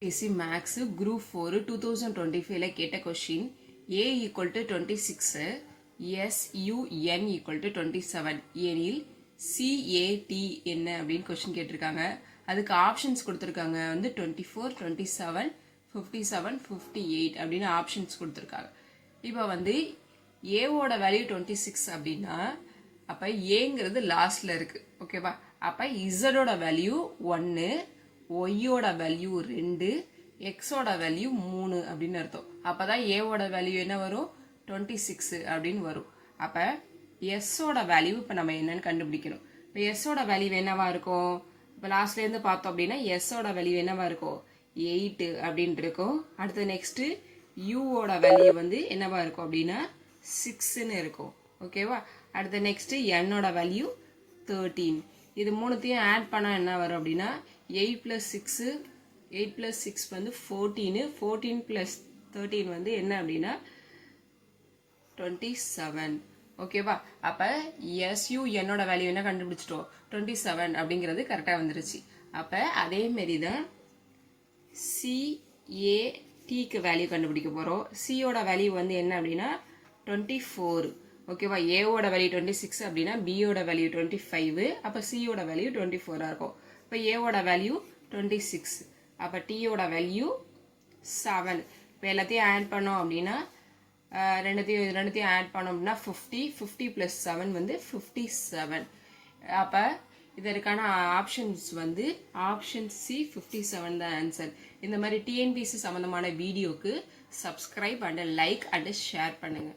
PC Max Group 4 2025 கேட்ட question A equal to 26 SUN equal to 27 எனில் CAT என்ன அப்படின்னு கொஸ்டின் கேட்டிருக்காங்க. அதுக்கு ஆப்ஷன்ஸ் கொடுத்துருக்காங்க வந்து 24, 27, 57, 58 அப்படின்னு ஆப்ஷன்ஸ் கொடுத்துருக்காங்க. இப்போ வந்து ஏவோட வேல்யூ 26 அப்படின்னா அப்போ ஏங்கிறது லாஸ்ட்ல இருக்கு. ஓகேவா? அப்போ இசடோட வேல்யூ 1, ஒய்யோட வேல்யூ 2, எக்ஸோட வேல்யூ 3 அப்படின்னு அர்த்தம். அப்பதான் ஏவோட வேல்யூ என்ன வரும்? 26 அப்படின்னு வரும். அப்ப எஸ்ஸோட வேல்யூ இப்ப நம்ம என்னன்னு கண்டுபிடிக்கணும். இப்ப எஸ்ஸோட வேல்யூ என்னவா இருக்கும்? இப்ப லாஸ்ட்ல இருந்து பார்த்தோம் அப்படின்னா எஸ்ஸோட வேல்யூ என்னவா இருக்கும்? 8 அப்படின்னு இருக்கும். அடுத்து நெக்ஸ்ட் யூவோட வேல்யூ வந்து என்னவா இருக்கும் அப்படின்னா 6ன்னு இருக்கும். ஓகேவா? அடுத்து நெக்ஸ்ட் என்னோட வேல்யூ 13. இது மூணுத்தையும் ஆட் பண்ணா என்ன வரும் அப்படின்னா 8 plus 6 வந்து 14, 14 plus 13 வந்து என்ன அப்படின்னா 27. ஓகேவா? அப்ப SU என்னோட வேல்யூ என்ன கண்டுபிடிச்சிட்டோம்? 27 அப்படிங்கிறது கரெக்டா வந்துருச்சு. அப்ப அதே மாதிரி தான் CATக்கு வேல்யூ கண்டுபிடிக்க போறோம். சியோட வேல்யூ வந்து என்ன அப்படின்னா 24. ஓகேவா? ஏவோட வேல்யூ 26 அப்படின்னா பியோட வேல்யூ 25. அப்ப சியோட வேல்யூ 24 இருக்கும். இப்ப ஏவோட வேல்யூ 26. அப்ப டீயோட வேல்யூ 7. இப்போ எல்லாத்தையும் ஆட் பண்ணோம் அப்படின்னா ரெண்டுத்தையும் ஆட் பண்ணோம் அப்படின்னா 50. 50 plus 7 வந்து 57. அப்ப இதற்கான ஆப்ஷன்ஸ் வந்து ஆப்ஷன் சி 57 தான் ஆன்சர். இந்த மாதிரி டிஎன்பிசி சம்பந்தமான வீடியோக்கு subscribe and like and share பண்ணுங்க.